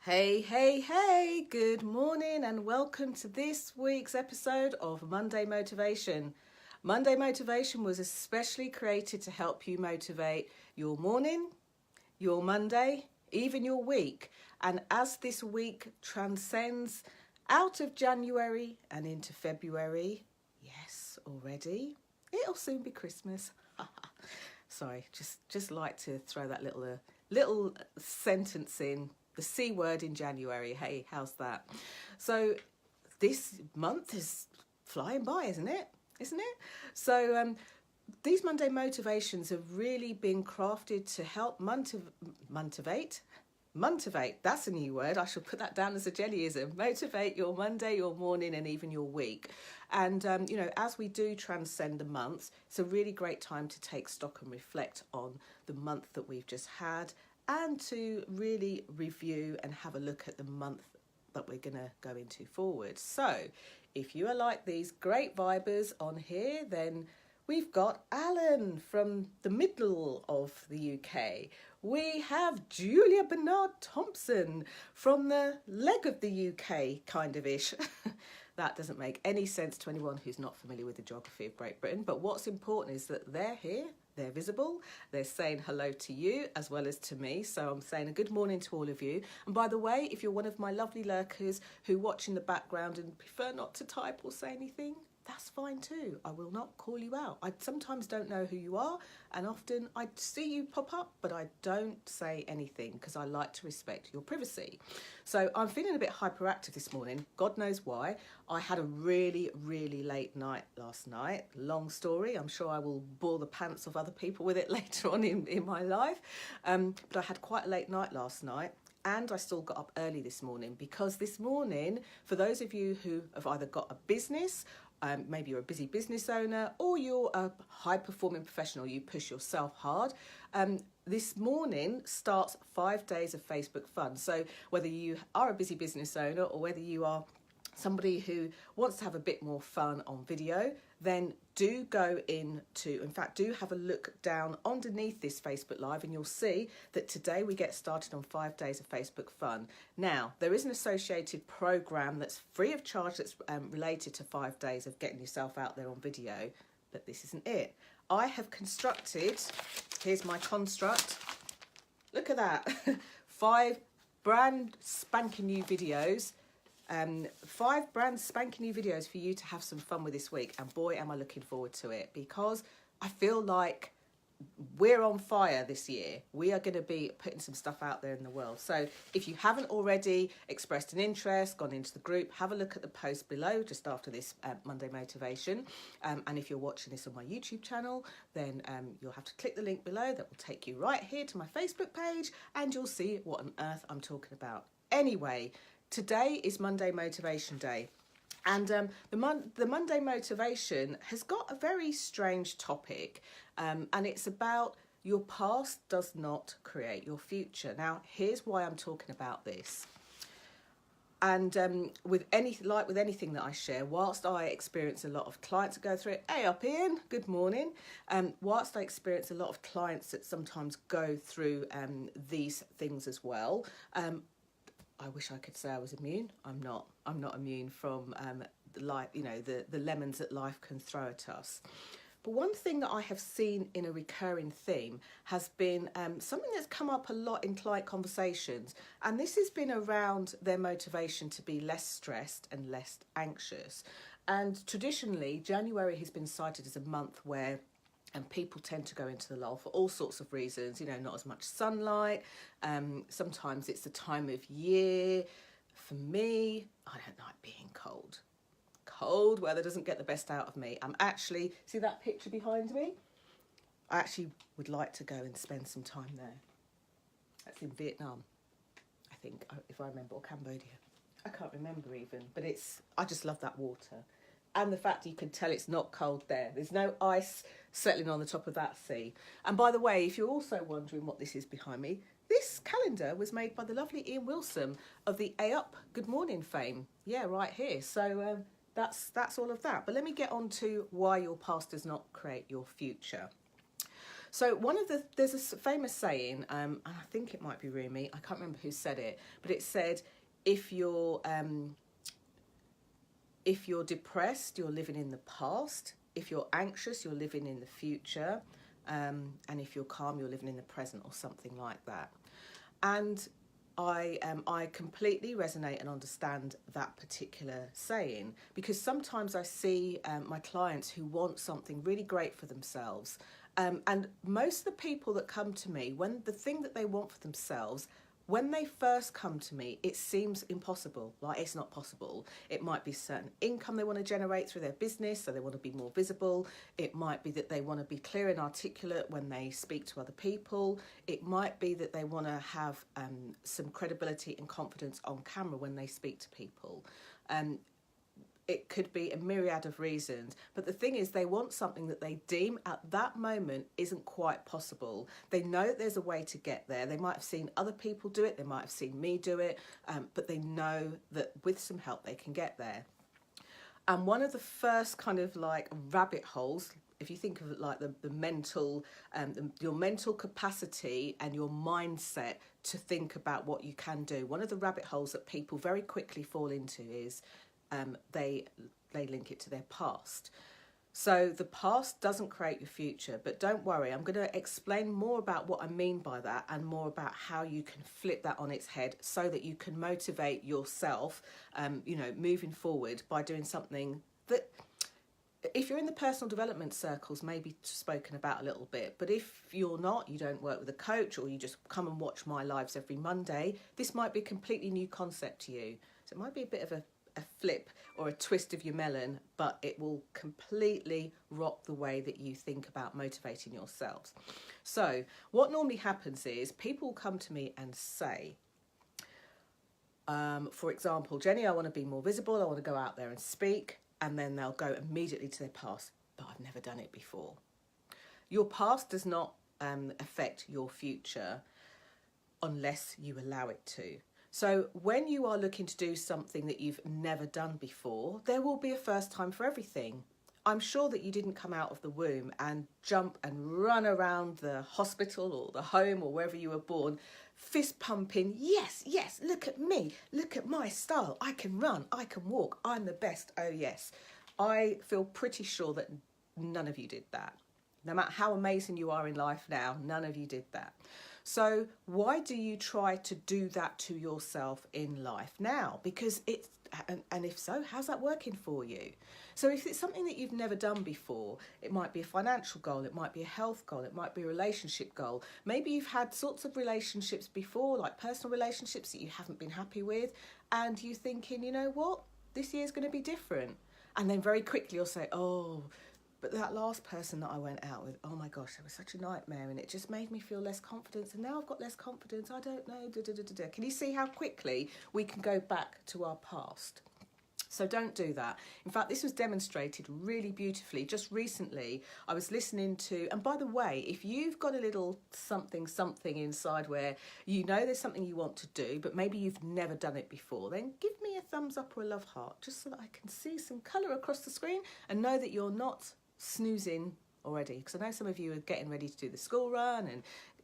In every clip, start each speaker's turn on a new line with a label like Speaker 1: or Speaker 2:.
Speaker 1: Hey, hey, hey, good morning and welcome to this week's episode of Monday Motivation. Monday Motivation was especially created to help you motivate your morning, your Monday, even your week. And as this week transcends out of January and into February, yes, already, it'll soon be Christmas. Sorry, just like to throw that little sentence in. The C word in January. Hey, how's that? So this month is flying by, isn't it? So these Monday motivations have really been crafted to help motivate. That's a new word. I shall put that down as a Jennyism. Motivate your Monday, your morning, and even your week. And, as we do transcend the months, it's a really great time to take stock and reflect on the month that we've just had and to really review and have a look at the month that we're going to go into forward. So if you are like these great vibers on here, then we've got Alan from the middle of the UK. We have Julia Bernard Thompson from the leg of the UK, kind of ish. That doesn't make any sense to anyone who's not familiar with the geography of Great Britain. But what's important is that they're here, they're visible, they're saying hello to you as well as to me. So I'm saying a good morning to all of you. And by the way, if you're one of my lovely lurkers who watch in the background and prefer not to type or say anything, that's fine too. I will not call you out. I sometimes don't know who you are, and often I see you pop up, but I don't say anything because I like to respect your privacy. So I'm feeling a bit hyperactive this morning. God knows why. I had a really, really late night last night. Long story. I'm sure I will bore the pants off other people with it later on in my life. But I had quite a late night last night. And I still got up early this morning because this morning, for those of you who have either got a business, maybe you're a busy business owner or you're a high-performing professional, you push yourself hard. This morning starts 5 days of Facebook Fun. So whether you are a busy business owner or whether you are somebody who wants to have a bit more fun on video, then do do have a look down underneath this Facebook Live and you'll see that today we get started on 5 days of Facebook Fun. Now, there is an associated program that's free of charge that's related to 5 days of getting yourself out there on video, but this isn't it. I have constructed, here's my construct, look at that, 5 brand spanking new videos. 5 brand spanking new videos for you to have some fun with this week, and boy am I looking forward to it because I feel like we're on fire this year. We are going to be putting some stuff out there in the world. So if you haven't already expressed an interest, gone into the group, have a look at the post below just after this Monday Motivation. And if you're watching this on my YouTube channel, then you'll have to click the link below that will take you right here to my Facebook page and you'll see what on earth I'm talking about. Anyway, today is Monday Motivation Day. And the Monday Motivation has got a very strange topic, and it's about your past does not create your future. Now, here's why I'm talking about this. And with anything that I share, whilst I experience a lot of clients that go through it, hey up Ian, good morning. Whilst I experience a lot of clients that sometimes go through these things as well, I wish I could say I was immune. I'm not. I'm not immune from the lemons that life can throw at us. But one thing that I have seen in a recurring theme has been something that's come up a lot in client conversations, and this has been around their motivation to be less stressed and less anxious. And traditionally, January has been cited as a month where people tend to go into the lull for all sorts of reasons, not as much sunlight. Sometimes it's the time of year. For me, I don't like being cold. Cold weather doesn't get the best out of me. See that picture behind me? I actually would like to go and spend some time there. That's in Vietnam, I think, if I remember, or Cambodia. I can't remember even, but I just love that water. And the fact you can tell it's not cold there. There's no ice settling on the top of that sea. And by the way, if you're also wondering what this is behind me, this calendar was made by the lovely Ian Wilson of the A-Up Good Morning fame. Yeah, right here. So that's all of that. But let me get on to why your past does not create your future. So there's a famous saying, and I think it might be Rumi, I can't remember who said it, but it said, if you're depressed, you're living in the past. If you're anxious, you're living in the future. And if you're calm, you're living in the present, or something like that. And I completely resonate and understand that particular saying, because sometimes I see my clients who want something really great for themselves. And most of the people that come to me, when the thing that they want for themselves, when they first come to me, it seems impossible, like it's not possible. It might be certain income they want to generate through their business, so they want to be more visible. It might be that they want to be clear and articulate when they speak to other people. It might be that they want to have some credibility and confidence on camera when they speak to people. It could be a myriad of reasons, but the thing is, they want something that they deem at that moment isn't quite possible. They know that there's a way to get there. They might have seen other people do it, they might have seen me do it, but they know that with some help they can get there. And one of the first kind of like rabbit holes, if you think of it like the mental, your mental capacity and your mindset to think about what you can do, one of the rabbit holes that people very quickly fall into is they link it to their past. So the past doesn't create your future, but don't worry, I'm going to explain more about what I mean by that, and more about how you can flip that on its head so that you can motivate yourself, moving forward by doing something that, if you're in the personal development circles, maybe spoken about a little bit, but if you're not, you don't work with a coach, or you just come and watch my lives every Monday, this might be a completely new concept to you. So it might be a bit of a flip or a twist of your melon, but it will completely rock the way that you think about motivating yourselves. So what normally happens is people come to me and say, for example, Jenny, I want to be more visible, I want to go out there and speak, and then they'll go immediately to their past, but I've never done it before. Your past does not affect your future unless you allow it to. So when you are looking to do something that you've never done before, there will be a first time for everything. I'm sure that you didn't come out of the womb and jump and run around the hospital or the home or wherever you were born, fist pumping, yes, look at me, look at my style, I can run, I can walk, I'm the best, oh yes. I feel pretty sure that none of you did that. No matter how amazing you are in life now, none of you did that. So why do you try to do that to yourself in life now? Because it's, and if so, how's that working for you? So if it's something that you've never done before, it might be a financial goal, it might be a health goal, it might be a relationship goal. Maybe you've had sorts of relationships before, like personal relationships that you haven't been happy with, and you're thinking, you know what, this year's going to be different. And then very quickly you'll say, oh, but that last person that I went out with, oh my gosh, it was such a nightmare, and it just made me feel less confidence, and now I've got less confidence, I don't know, Can you see how quickly we can go back to our past? So don't do that. In fact, this was demonstrated really beautifully just recently. I was listening to, and by the way, if you've got a little something inside where you know there's something you want to do, but maybe you've never done it before, then give me a thumbs up or a love heart, just so that I can see some colour across the screen and know that you're not snoozing already. Because I know some of you are getting ready to do the school run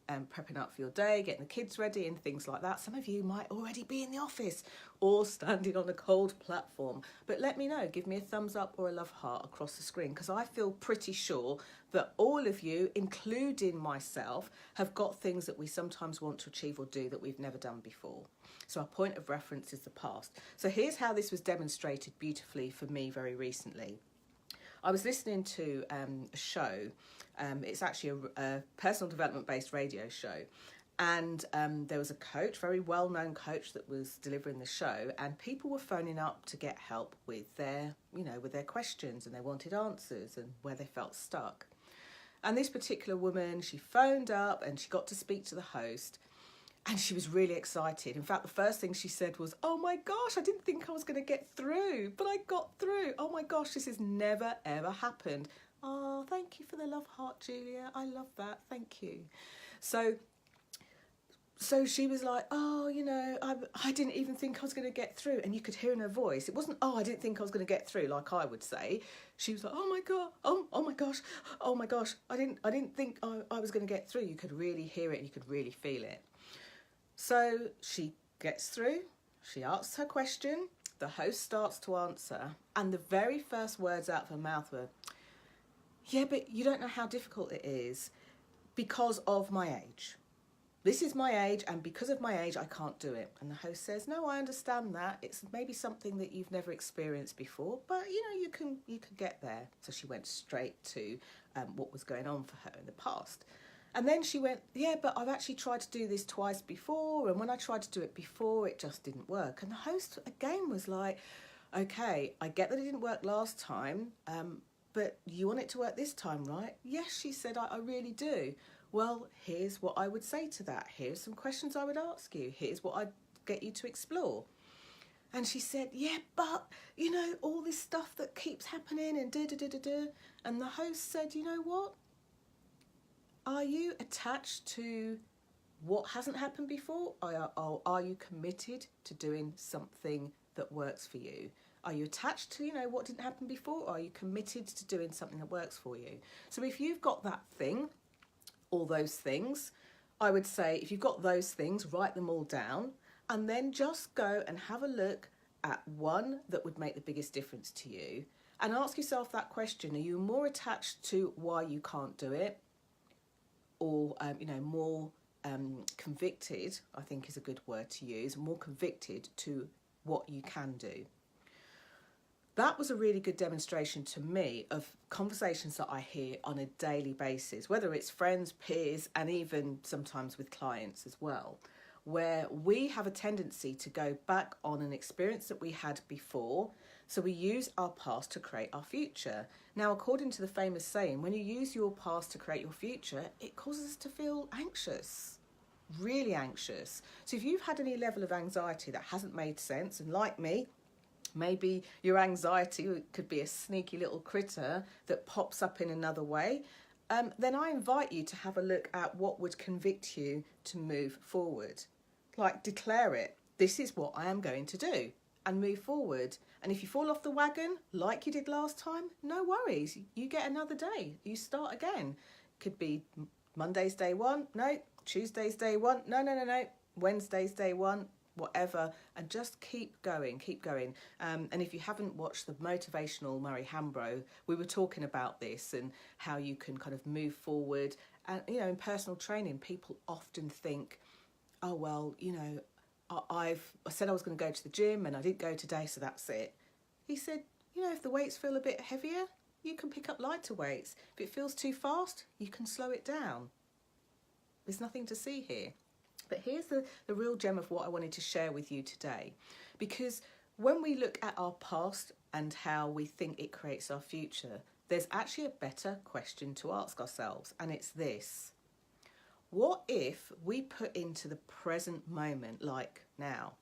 Speaker 1: and prepping up for your day, getting the kids ready and things like that. Some of you might already be in the office or standing on a cold platform. But let me know, give me a thumbs up or a love heart across the screen, because I feel pretty sure that all of you, including myself, have got things that we sometimes want to achieve or do that we've never done before. So our point of reference is the past. So here's how this was demonstrated beautifully for me very recently. I was listening to a show. It's actually a personal development based radio show, and there was a coach, very well known coach, that was delivering the show, and people were phoning up to get help with their questions, and they wanted answers and where they felt stuck. And this particular woman, she phoned up and she got to speak to the host. And she was really excited. In fact, the first thing she said was, oh my gosh, I didn't think I was going to get through, but I got through. Oh my gosh, this has never, ever happened. Oh, thank you for the love heart, Julia. I love that. Thank you. So So she was like, oh, I didn't even think I was going to get through. And you could hear in her voice, it wasn't, oh, I didn't think I was going to get through, like I would say. She was like, oh my God, oh my gosh, oh my gosh, I didn't think I was going to get through. You could really hear it, you could really feel it. So she gets through, she asks her question, the host starts to answer, and the very first words out of her mouth were, yeah, but you don't know how difficult it is because of my age. This is my age, and because of my age, I can't do it. And the host says, no, I understand that. It's maybe something that you've never experienced before, but you can get there. So she went straight to what was going on for her in the past. And then she went, yeah, but I've actually tried to do this twice before, and when I tried to do it before, it just didn't work. And the host again was like, okay, I get that it didn't work last time, but you want it to work this time, right? Yes, she said, I really do. Well, here's what I would say to that. Here's some questions I would ask you. Here's what I'd get you to explore. And she said, yeah, but, all this stuff that keeps happening and da-da-da-da-da. And the host said, you know what? Are you attached to what hasn't happened before? Are you committed to doing something that works for you? Are you attached to, what didn't happen before? Or are you committed to doing something that works for you? So if you've got that thing, all those things, I would say if you've got those things, write them all down and then just go and have a look at one that would make the biggest difference to you and ask yourself that question. Are you more attached to why you can't do it, or more convicted, I think is a good word to use, more convicted to what you can do? That was a really good demonstration to me of conversations that I hear on a daily basis, whether it's friends, peers, and even sometimes with clients as well, where we have a tendency to go back on an experience that we had before. So we use our past to create our future. Now, according to the famous saying, when you use your past to create your future, it causes us to feel anxious, really anxious. So if you've had any level of anxiety that hasn't made sense, and like me, maybe your anxiety could be a sneaky little critter that pops up in another way, then I invite you to have a look at what would convict you to move forward. Like, declare it. This is what I am going to do, and move forward. And if you fall off the wagon like you did last time, no worries. You get another day. You start again. Could be Monday's day one. No. Tuesday's day one. No. Wednesday's day one. Whatever, and just keep going. And if you haven't watched the motivational Murray Hambro, we were talking about this and how you can kind of move forward. And in personal training, people often think, oh well, I said I was going to go to the gym and I didn't go today, so that's it. He said, if the weights feel a bit heavier, you can pick up lighter weights. If it feels too fast, you can slow it down. There's nothing to see here. But here's the real gem of what I wanted to share with you today. Because when we look at our past and how we think it creates our future, there's actually a better question to ask ourselves, and it's this. What if we put into the present moment, like now?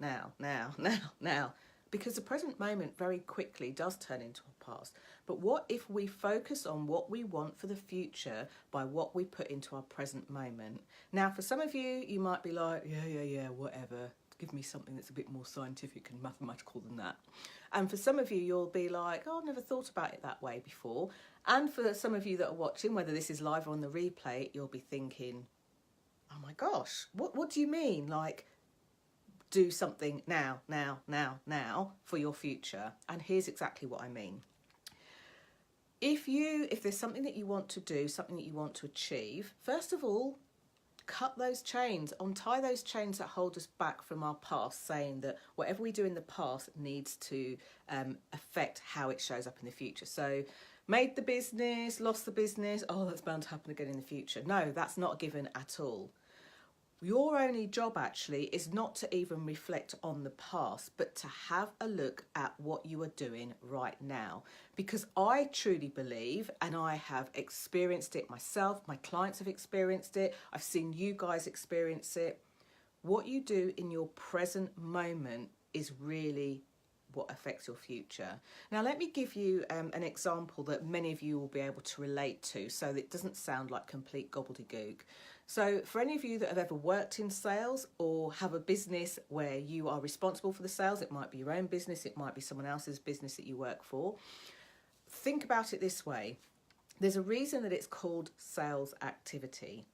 Speaker 1: Because the present moment very quickly does turn into a past. But what if we focus on what we want for the future by what we put into our present moment? Now, for some of you, you might be like, yeah, whatever. Give me something that's a bit more scientific and mathematical than that. And for some of you, you'll be like, oh, I've never thought about it that way before. And for some of you that are watching, whether this is live or on the replay, you'll be thinking, oh my gosh, what do you mean? Like, do something now for your future. And here's exactly what I mean. If there's something that you want to do, something that you want to achieve, first of all, cut those chains, untie those chains that hold us back from our past, saying that whatever we do in the past needs to affect how it shows up in the future. So made the business, lost the business, oh, that's bound to happen again in the future. No, that's not a given at all. Your only job actually is not to even reflect on the past, but to have a look at what you are doing right now. Because I truly believe, and I have experienced it myself, my clients have experienced it, I've seen you guys experience it. What you do in your present moment is really what affects your future. Now, let me give you an example that many of you will be able to relate to, so that it doesn't sound like complete gobbledygook. So for any of you that have ever worked in sales or have a business where you are responsible for the sales, it might be your own business, it might be someone else's business that you work for. Think about it this way. There's a reason that it's called sales activity.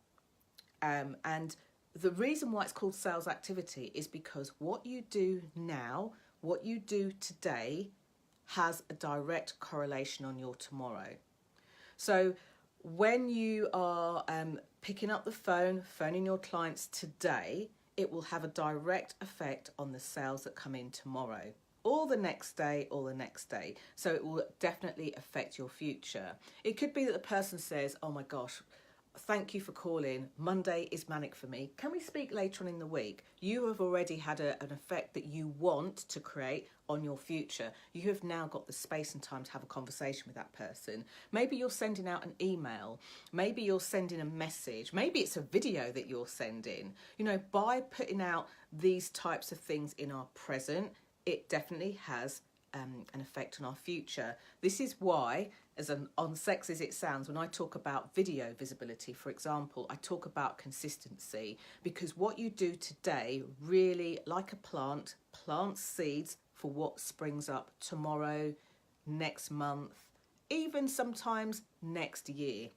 Speaker 1: And the reason why it's called sales activity is because what you do now, what you do today, has a direct correlation on your tomorrow. So when you are picking up the phone, phoning your clients today, it will have a direct effect on the sales that come in tomorrow, or the next day, or the next day. So it will definitely affect your future. It could be that the person says, oh my gosh, thank you for calling. Monday is manic for me. Can we speak later on in the week? You have already had an effect that you want to create on your future. You have now got the space and time to have a conversation with that person. Maybe you're sending out an email. Maybe you're sending a message. Maybe it's a video that you're sending. You know, by putting out these types of things in our present, it definitely has an effect on our future. This is why, as unsexy as it sounds, when I talk about video visibility, for example, I talk about consistency, because what you do today really, like a plant, plants seeds for what springs up tomorrow, next month, even sometimes next year.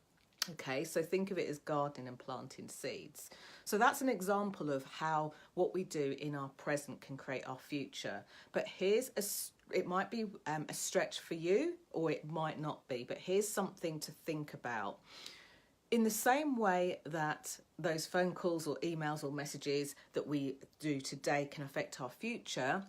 Speaker 1: Okay, so think of it as gardening and planting seeds. So that's an example of how what we do in our present can create our future. But it might be a stretch for you, or it might not be, but here's something to think about. In the same way that those phone calls or emails or messages that we do today can affect our future,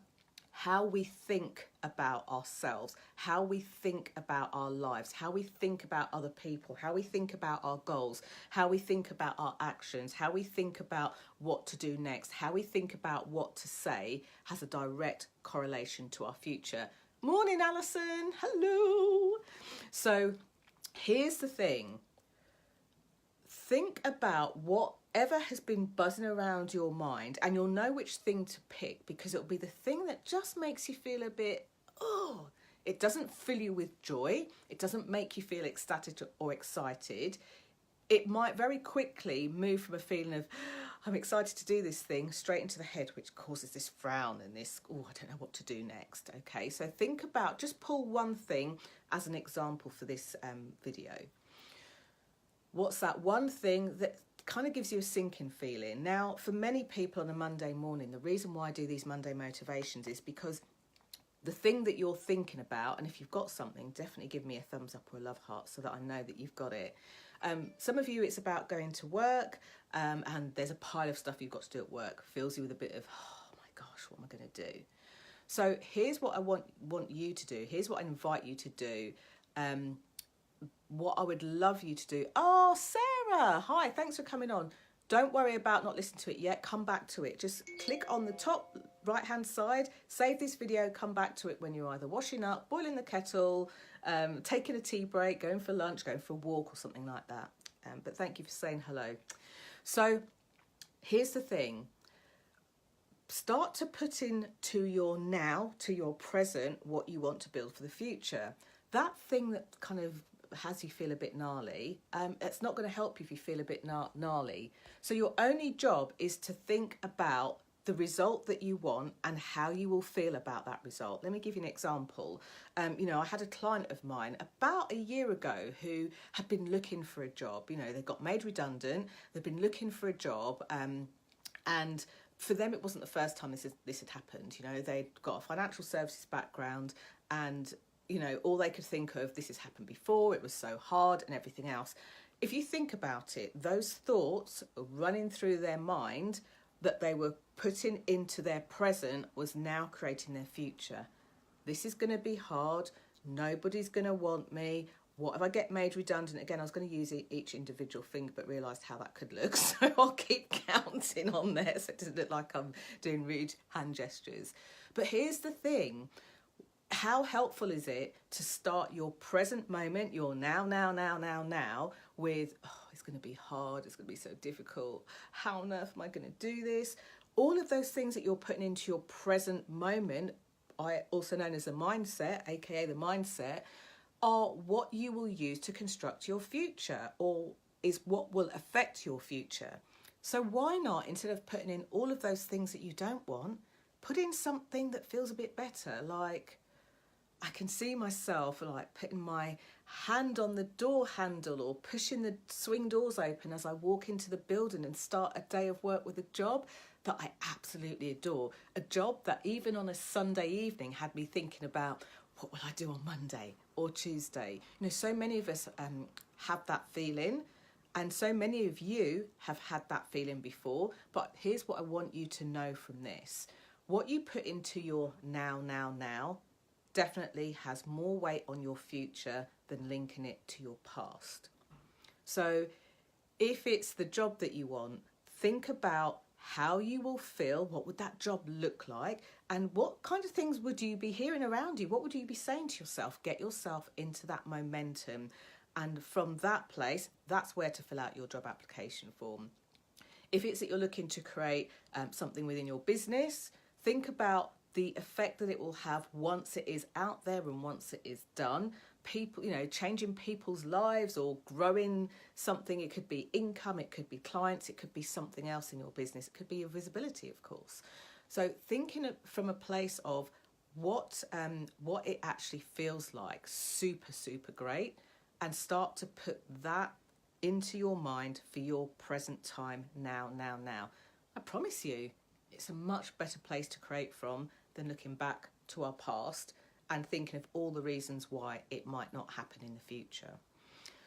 Speaker 1: how we think about ourselves, how we think about our lives, how we think about other people, how we think about our goals, how we think about our actions, how we think about what to do next, how we think about what to say has a direct correlation to our future. Morning, Alison. Hello. So here's the thing. Think about whatever has been buzzing around your mind, and you'll know which thing to pick, because it'll be the thing that just makes you feel a bit, it doesn't fill you with joy. It doesn't make you feel ecstatic or excited. It might very quickly move from a feeling of, I'm excited to do this thing, straight into the head, which causes this frown and this, I don't know what to do next. Okay, so think about, just pull one thing as an example for this video. What's that one thing that kind of gives you a sinking feeling? Now, for many people on a Monday morning, the reason why I do these Monday motivations is because the thing that you're thinking about, and if you've got something, definitely give me a thumbs up or a love heart so that I know that you've got it. Some of you, it's about going to work, and there's a pile of stuff you've got to do at work. Fills you with a bit of, oh my gosh, what am I going to do? So here's what I want you to do. Here's what I invite you to do. What I would love you to do. Oh, Sarah, hi, thanks for coming on. Don't worry about not listening to it yet. Come back to it. Just click on the top right-hand side, save this video, come back to it when you're either washing up, boiling the kettle, taking a tea break, going for lunch, going for a walk or something like that. But thank you for saying hello. So here's the thing. Start to put into your now, to your present, what you want to build for the future. That thing that kind of has you feel a bit gnarly, it's not going to help you if you feel a bit gnarly. So your only job is to think about the result that you want and how you will feel about that result. Let me give you an example. I had a client of mine about a year ago who had been looking for a job. They got made redundant. They've been looking for a job, and for them, it wasn't the first time this had happened. They'd got a financial services background, and all they could think of, this has happened before, it was so hard and everything else. If you think about it, those thoughts running through their mind that they were putting into their present was now creating their future. This is going to be hard. Nobody's going to want me. What if I get made redundant? Again, I was going to use each individual finger, but realised how that could look. So I'll keep counting on there so it doesn't look like I'm doing rude hand gestures. But here's the thing. How helpful is it to start your present moment, your now, with, it's going to be hard, it's going to be so difficult, how on earth am I going to do this? All of those things that you're putting into your present moment, also known as the mindset, aka the mindset, are what you will use to construct your future, or is what will affect your future. So why not, instead of putting in all of those things that you don't want, put in something that feels a bit better? Like, I can see myself like putting my hand on the door handle or pushing the swing doors open as I walk into the building and start a day of work with a job that I absolutely adore. A job that even on a Sunday evening had me thinking about, what will I do on Monday or Tuesday? You know, so many of us have that feeling, and so many of you have had that feeling before. But here's what I want you to know from this. What you put into your now definitely has more weight on your future than linking it to your past. So if it's the job that you want, think about how you will feel, what would that job look like, and what kind of things would you be hearing around you? What would you be saying to yourself? Get yourself into that momentum. And from that place, that's where to fill out your job application form. If it's that you're looking to create something within your business, think about the effect that it will have once it is out there and once it is done. People, you know, changing people's lives or growing something. It could be income, it could be clients, it could be something else in your business. It could be your visibility, of course. So thinking from a place of what it actually feels like, super great, and start to put that into your mind for your present time now. I promise you, it's a much better place to create from than looking back to our past and thinking of all the reasons why it might not happen in the future.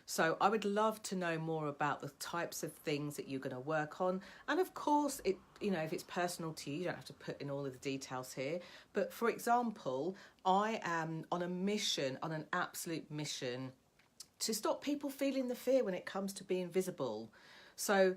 Speaker 1: So I would love to know more about the types of things that you're going to work on. And of course, if it's personal to you, you don't have to put in all of the details here. But for example, I am on a mission, on an absolute mission, to stop people feeling the fear when it comes to being visible. So,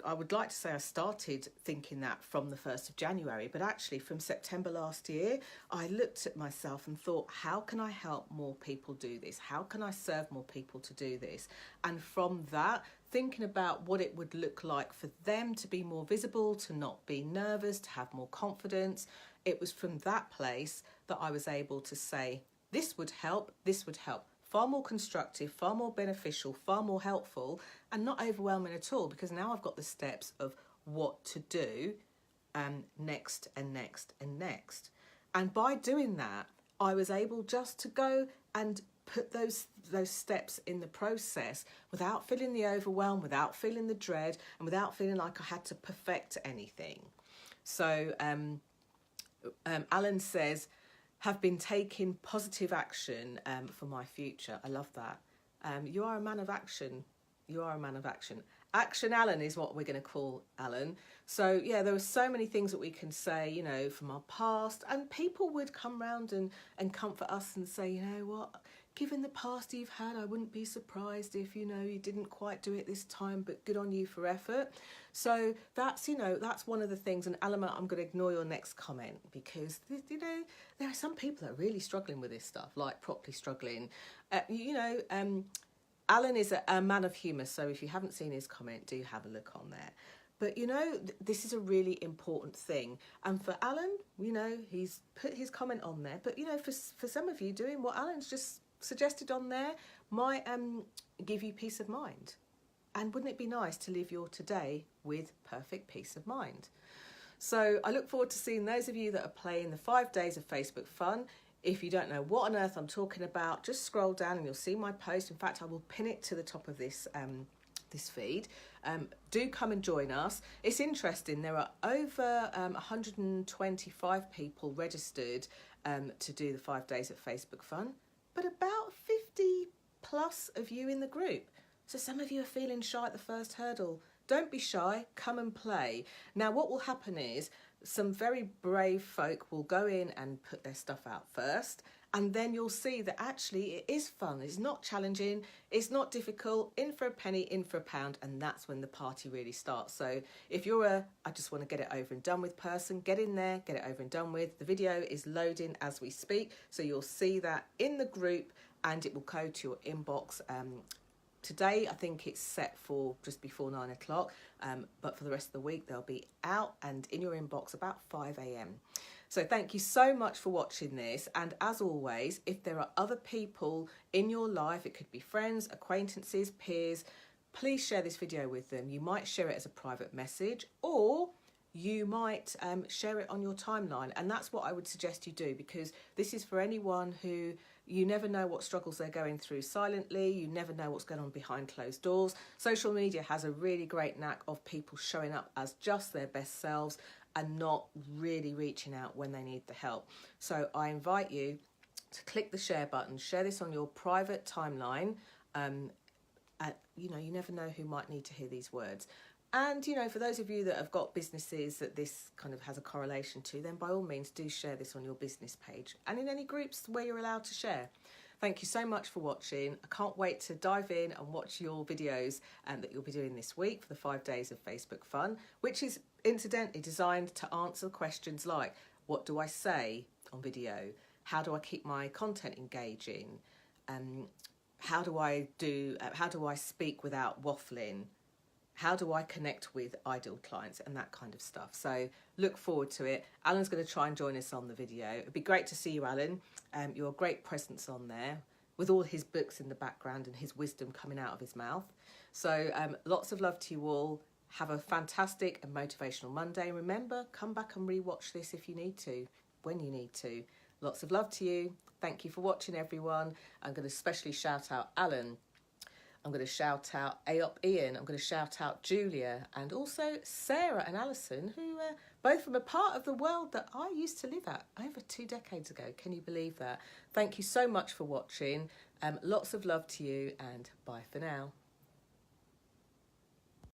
Speaker 1: I would like to say I started thinking that from the 1st of January, but actually from September last year, I looked at myself and thought, how can I help more people do this? How can I serve more people to do this? And from that, thinking about what it would look like for them to be more visible, to not be nervous, to have more confidence. It was from that place that I was able to say, this would help. Far more constructive, far more beneficial, far more helpful, and not overwhelming at all, because now I've got the steps of what to do next. And by doing that, I was able just to go and put those steps in the process without feeling the overwhelm, without feeling the dread, and without feeling like I had to perfect anything. So Alan says, have been taking positive action for my future. I love that. You are a man of action. Action Alan is what we're going to call Alan. So yeah, there are so many things that we can say, from our past, and people would come round and comfort us and say, you know what, given the past you've had, I wouldn't be surprised if, you didn't quite do it this time, but good on you for effort. So that's one of the things. And Alama, I'm going to ignore your next comment, because, there are some people that are really struggling with this stuff, like properly struggling. Alan is a man of humour, so if you haven't seen his comment, do have a look on there. But, this is a really important thing. And for Alan, he's put his comment on there. But, for some of you, doing what Alan's just suggested on there might give you peace of mind. And wouldn't it be nice to live your today with perfect peace of mind? So I look forward to seeing those of you that are playing the 5 days of Facebook Fun. If you don't know what on earth I'm talking about, just scroll down and you'll see my post. In fact, I will pin it to the top of this feed. Do come and join us. It's interesting. There are over 125 people registered to do the 5 days of Facebook Fun, but about 50 plus of you in the group. So some of you are feeling shy at the first hurdle. Don't be shy, come and play. Now what will happen is some very brave folk will go in and put their stuff out first, and then you'll see that actually it is fun. It's not challenging, it's not difficult, in for a penny, in for a pound, and that's when the party really starts. So if you're I just want to get it over and done with person, get in there, get it over and done with. The video is loading as we speak, so you'll see that in the group and it will go to your inbox. Today, I think it's set for just before 9 o'clock, but for the rest of the week, they'll be out and in your inbox about 5 a.m. So thank you so much for watching this. And as always, if there are other people in your life, it could be friends, acquaintances, peers, please share this video with them. You might share it as a private message, or you might share it on your timeline. And that's what I would suggest you do, because this is for anyone who, you never know what struggles they're going through silently. You never know what's going on behind closed doors. Social media has a really great knack of people showing up as just their best selves and not really reaching out when they need the help. So I invite you to click the share button, share this on your private timeline. You never know who might need to hear these words. And, for those of you that have got businesses that this kind of has a correlation to, then by all means do share this on your business page and in any groups where you're allowed to share. Thank you so much for watching. I can't wait to dive in and watch your videos that you'll be doing this week for the 5 days of Facebook Fun, which is incidentally designed to answer questions like, what do I say on video? How do I keep my content engaging? How do I speak without waffling? How do I connect with ideal clients and that kind of stuff? So look forward to it. Alan's going to try and join us on the video. It'd be great to see you, Alan. You're a great presence on there with all his books in the background and his wisdom coming out of his mouth. So lots of love to you all. Have a fantastic and motivational Monday. Remember, come back and rewatch this if you need to, when you need to. Lots of love to you. Thank you for watching, everyone. I'm going to especially shout out Alan. I'm going to shout out Aop Ian, I'm going to shout out Julia, and also Sarah and Alison, who both from a part of the world that I used to live at over 2 decades ago. Can you believe that? Thank you so much for watching. Lots of love to you, and bye for now.